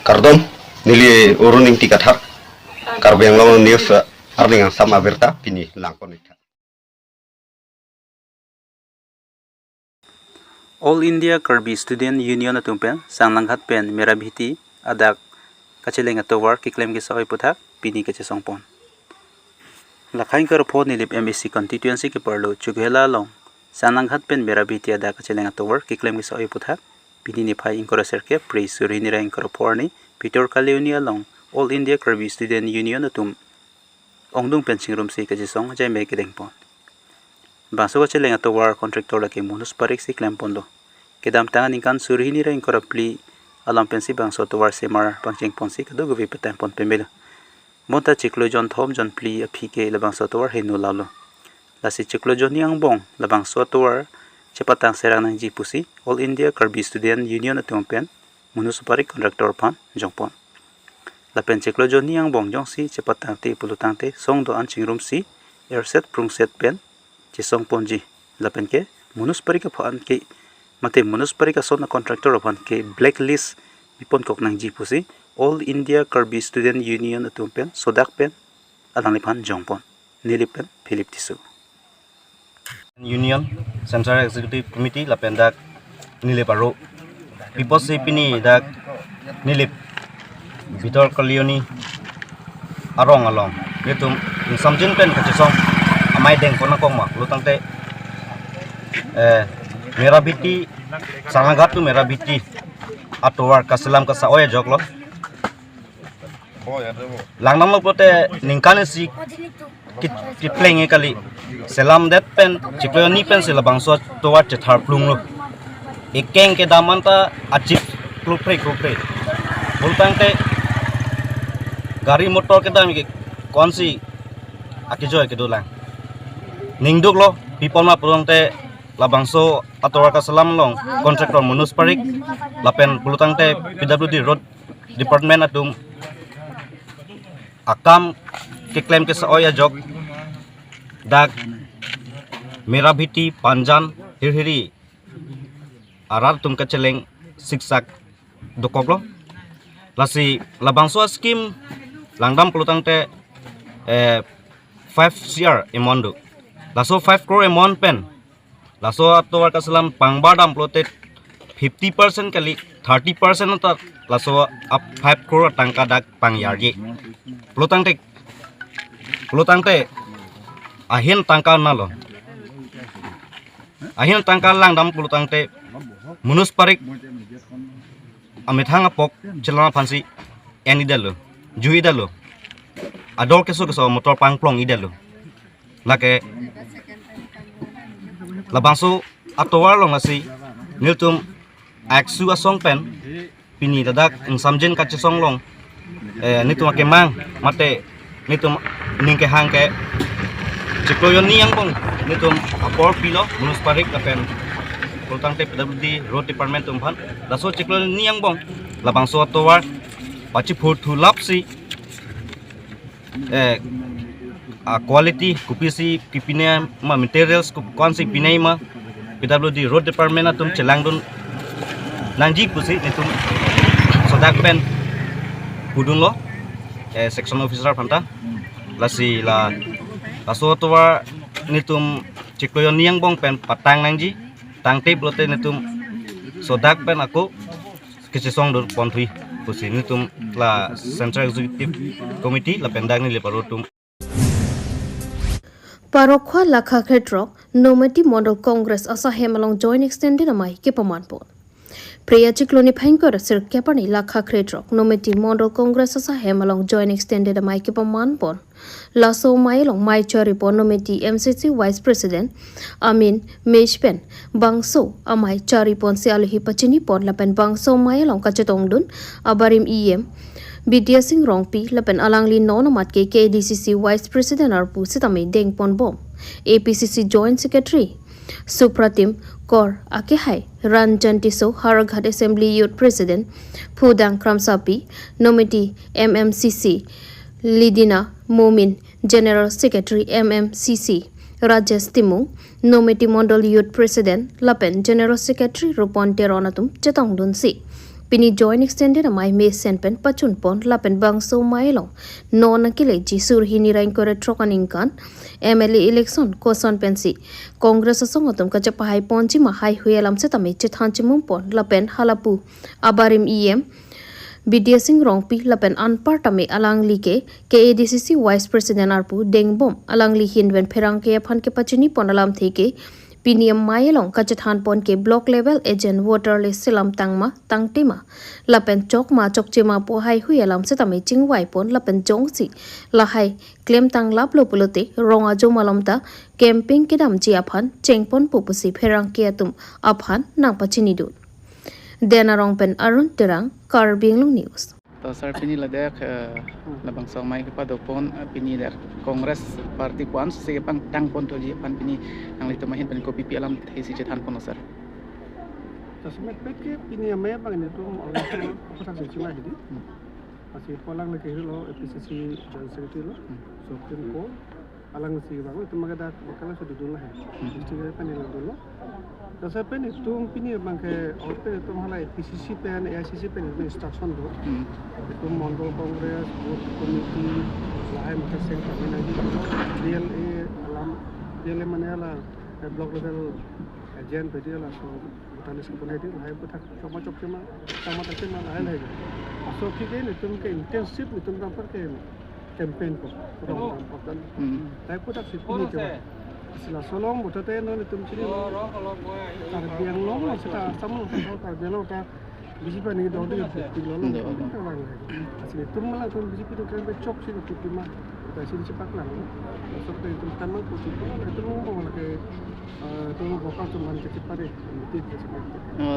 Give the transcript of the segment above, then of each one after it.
Kardom nili uruning tikathar Karbi Anglong news arning sama berta pini langkon ita. All India Karbi Student Union atumpen sanglanghat pen merabhiti adak kacheleng atowar kiklem gisa oi puthak pini kache songpon. Lakhain kar phone nilip MSC constituency ke parlo chughela long sanglanghat pen merabhiti adak kacheleng atowar kiklem gisa oi puthak pini ni phai ingkora serke praise surini ra ingkora porni Peter Kaleuni along All India Karbi Student Union atum ongdung pen singrum se kache song jai me kedeng pon. Bangso kacheleng atowar contractor lake munus parik si klem pon lo. Kedam tangan ingkan surini ra ingkora pli alam pensi bangso atowar semar pangcheng ponsi kado govi petem pon pemelo. Monta chiklo jon thom jon pli apike labang atowar henu lalo. Lasi chiklo jon yang bong labang atowar cepatang serang nang jipusi All India Karbi Student Union atum pen munus parik contractor pan jongpon. Lapen chiklo jon yang bong jong si cepatang te pulutang te song do an chingrum si airset prungset pen chisong ponji lapen ke munus parik aphan ke mate munus parik asona contractor aphan ke blacklist ipon kok nang jipusi All India Karbi Student Union atum pen sodak pen alang lipan jongpon nilipen Philip Tisu Union Central Executive Committee lapen dak nilip aro People's Pini dak nilip Peter Kaleuni arong along yetum samjin pen kachisong amai deng kona kong ma lutang te merabiti sangagat tu merabiti atowar kaselam kasa oya joklo langnam lo pote ningkane si kitlenge kali selam det pen Kaleuni pen sila bangso towar chethar plung lo ekeng ke damanta achip klupre bultang te gari motor ke dam ke konsi akijoy ke dulang ningduk lo people ma pulong te labangso atowar kaselam long contractor munus parik lapen pulutang te PWD road department atum akam kiklem ke saoya jok dak merabhiti panjan hirhiri arar tum kacheleng siksak dokoklo lasi labangso skim langdam pulutang te 5 CR emondo laso 5 crore emon pen laso atowar kaselam pangbadam plotet 50% kali 30% ta laso up 5 crore tangka dak pangyarye pulutang te ahin tangka nalo ahin tangka langdam pulutang te munus parik amithang apok chelana phansi en idalo jui idalo ador keso motor pangplong idalo lake labangso atowar long lasi niltum aksu asong pen pini dadak samjen kachisong long nitum akemang mate nitum ningke hangke cikloyon ni yang bong nitum apor pilo munus parik apen pultang te PWD road department tumphan laso cikloyon ni yang bong labangso atowar pachi phut thu lapsi quality kupisi kipine ma materials konsi pinai ma PWD road department atum celangdun nangji pusi nitum sodak pen hudun lo section officer phanta lasi la laso towa nitum cikloyon niang bong pen patang nangji tangte blote nitum sodak pen aku kisisong dur pontri pusi nitum la Central Executive Committee la pendang ni le parotum Parokwa lakha khetrok nomati model congress asa hemalong join extended amai ke pamanpon Priya Chikloni Pankor Sir Kapani Lakha Kretrok nomati model congress asa hemalong join extended amai ke pamanpon Laso Mailong Mai Charipon nomati MCC Vice President Amin Meshpen Bangso amai Charipon se alhi pachini pon lapen Bangso Mailong kachetongdun abarim Bidya Singh Rongpi lapen alangli nonamat ke KDCC Vice President Arpu sitami Dengpon Bom APCC Joint Secretary Supratim Kor Akehai Ranjan Tiso Haraghat Assembly Youth President Pudang Kramsapi Nomiti MMCC Lidina Momin General Secretary MMCC Rajesh Timung Nomiti Mondal Youth President Lapen General Secretary Rupon Teronatum Chetongdun Si Pini join extended amai me senpen pachun pon lapen bangso mailong non nakile jisur hini rain kore trokaningkan MLA election koson pensi Congress asongotum kachapahai ponchi mahai huyalam setami chithanchimum pon lapen halapu abarim BDSing rongpi lapen anpartame alangli ke KADCC Vice President arpu dengbom alangli hinwen pherang ke phan ke pachini ponalam theke Piniam Mayalong Kachathan Pon ke block level agent water list silam tangma tangtima lapen chokma chokchema po hai huyalam setami chingwai pon lapen jongsi lahai claim tang lap lo pulote ronga jomalamta camping kidam ji aphan chengpon pupusi pherang ke atum aphan nang pachini du denarong pen arun terang Karbi Anglong news तो सर पिनी लदेख लबंग सोमाई के पादोपन पिनी दर Congress party pawn से पंग टांग पॉन तो जी पन पिनी अंगली तो महिन पन को पीपी अलम थे सी चेथान पॉन सर तस्में पे के पिनी हमें बंग ने तो ऑर्गेनाइजेशन अपना से चला हिदी असी पोलांग ले के लो एपीसीसी जनरल सेक्रेटरी लो सुप्रीम कोर्ट अलंग सी बागो तो मगे दा कला से दुला है डिस्ट्रिक्ट पे ने दुला तसे पे ने तुम पिनी बंग के और पे तुम हला एपीसीसी पे ने एआईसीसी पे ने इंस्ट्रक्शन दो तुम मंडल कांग्रेस बूथ कमिटी लाइन मकसेंग कमिना जी डीएलए अलम डीएलए माने ला ब्लॉक लेवल एजेंट पे दिला सो ताने से बनाई दी लाइन पे तक चमा चमा तक में लाइन है सो ठीक है ने तुम के इंटेंसिव ने तुम पर के कैंपेन को important tai ko tak sipini ke sila solong botate no ni tum chini Karbi Anglong sita samul ko Karbi Anglong ta bisipa ni do de pilo lo asli tum mala tum bisipi to kan be chok sini kutima ta sini cepat lang so ke tum tamang ko sito tum mo mala ke tum bokal tum man ke cepare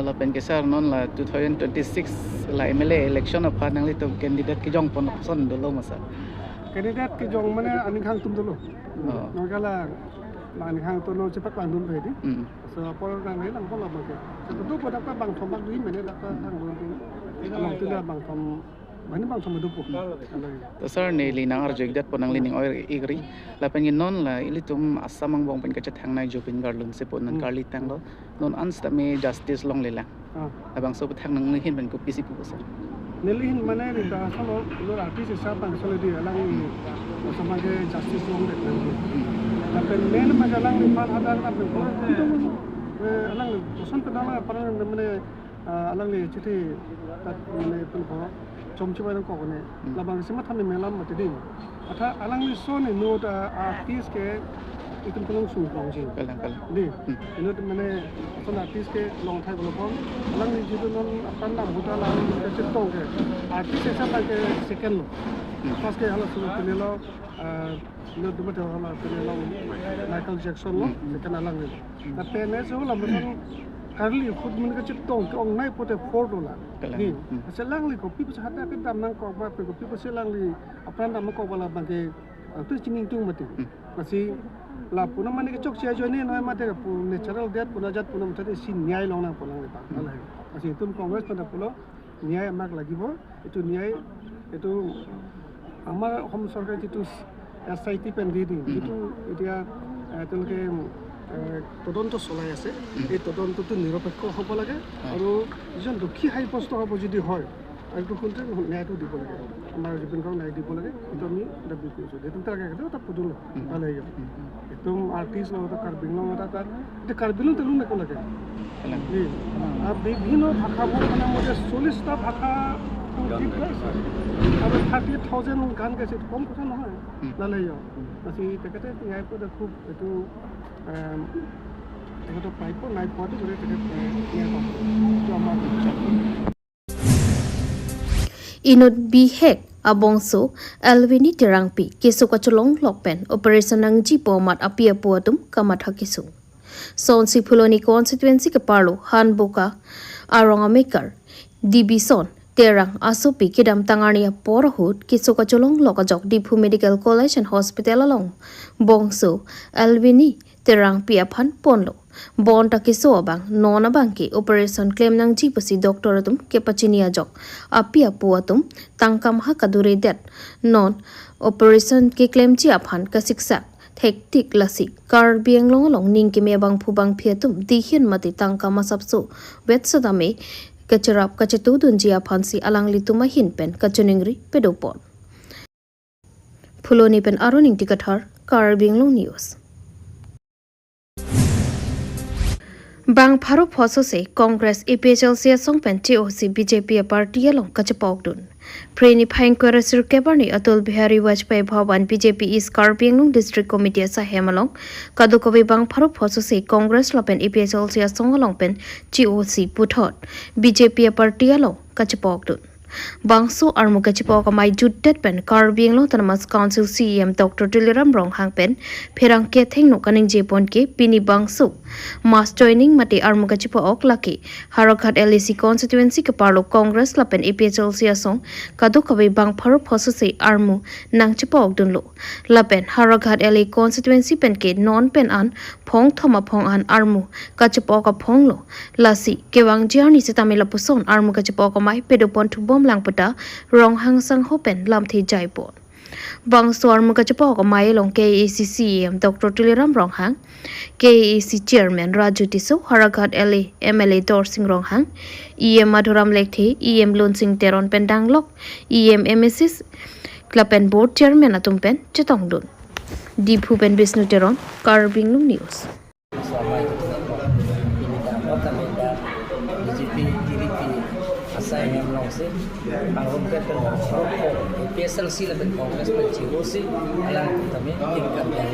la pen ke sar non la 2026 la MLA election of panang li to candidate ki jong pon son do lo masa candidate ki jong mane aning khang tum dulu ngala aning khang to no cepat lang dum phedi so por dang nei lang ko la ke so tu ko dak bang thom bang duin mene dak thang dum long tu da bang thom mane bang thom du pu तो सर ने लीना और जोगदत पनंग लीनिंग और इगरी लापेन ये नॉन ला इली तुम असमंग बोंग पेन कच्चा थंग नाइ जोपिन गार्डन से पोनन कार्ली तंग लो नॉन अंस तमे जस्टिस लोंग लेला abang so thang nang hin ben ko pisi pu sir nelihin mane ni da solo lo artist sa bang solo di alang samage justice long de lapen men magalang ni pan hadan na ko alang son pedala parang mane alang ni chiti tat mane pun ko chom chibai ko ne labang sima thami melam mate din atha alang ni so ni no da artist ke itum pelong su kong ji kalang di ino mane son artist ke long thai ko pon alang ni jidu non apan na buta la ke chitong ke artist sa ba ke second lo pas ke hala su ke lo lo du mate hala ke lo Michael Jackson lo second alang ni na pe ne so la mo Karli khud mun ka chitong ke ong nai pote $4 ni selang li ko pipu sa hata ke dam nang ko ba pe ko pipu selang li apan dam ko bala bangke tu chining tung mati masi la puna mane ke chok sia jo ni noi mate pu natural death puna jat puna mate sin nyai long na polang ta ala masi tum congress pada pulo nyai mak lagibo itu nyai itu amar home sarkar itu SIT pending itu dia telke তদন্ত চলাই আছে এই তদন্তটো নিৰপেক্ষ হ'ব লাগে আৰু যিজন দুখী হাই পোষ্ট হ'ব যদি হয় আৰু কোনটো ন্যায়টো দিব লাগে আমাৰ জীৱনক ন্যায় দিব লাগে এইটো আমি দাবী কৰিছোঁ এইটো তাৰ কাগজ এটা পুদুল ভাল হৈ যাব একদম আৰ্টিষ্ট লগত কাৰ্বি আংলং এটা এটা কাৰ্বি আংলং তেলু নেকো লাগে আৰু বিভিন্ন ভাষাবোৰ মানে মতে 40টা ভাষা আৰু 30,000 গান গাইছে কম কথা নহয় লালে আজি তেখেতে ন্যায় পদে খুব এইটো তেখেতৰ পাইপ নাই পোৱাটো যদি তেখেত ন্যায় পাব এইটো আমাৰ Inut bihek abongso alvini terangpi kesuka cholong lokpen operation nangji pomat apia puatum kamatha kisu sonsi phuloni constituency ke parlo hanboka aronga maker dibison terang asopi kedam tangania porhut kesuka cholong lokajok diphu medical college and hospital along bongso alvini terang piaphan ponlo bon takiso bang nona bangki operation claim nang jipasi doctor atum kepachinia jok apia puatum tangkam ha kadure det non operation ke claim chi aphan ka siksa thektik lasi Karbi Anglong long ning ke me bang phubang phiatum dihian mati tangkama sapso wetsadame kacharap kachatu dunjia phansi alangli tuma hin pen kachuningri pedopon phuloni pen aroning tikathar Karbi Anglong news bang pharo phoso se congress ephl se song pen toc bjp party along kachapok dun preni phain kora sir kebarni atul bihari wajpayee bhawan bjp is Karbi Anglong district committee sa hemalong kadukobi bang pharo phoso se congress lopen ephl se song along pen toc puthot bjp party along kachapok dun bangso armu kachipok mai juttet pen Karbi Anglong tanamas council cem dr tiliram rong hang pen pherang ke theng no kaning jepon ke pini bangso mass joining mate armu kachipok laki harakhat lec constituency ke parlo congress lapen ephl sia song kadu kabe bang pharo phoso se armu nang chipok dunlo lapen harakhat la constituency pen ke non pen an phong thoma phong an armu kachipok phong lo lasi kewang jarni se tamila puson armu kachipok mai pedopon thu bom lang pata rong hang sang hopen lam thi jaipon bang swar mu kachapok mai long KACCM Dr Tiliram rong hang KAC chairman Raju Tiso Haragat LA MLA Dor Singh rong hang EM Madhuram Lekthi EM Lon Singh Teron Pendang Lok EM MSS Club and Board chairman atumpen chetong dun Diphu pen Vishnu Teron Karbi Anglong news Asai yang long se, angrom ke pen, PSLC la pen Congress pen COC, alang kami tingkat yang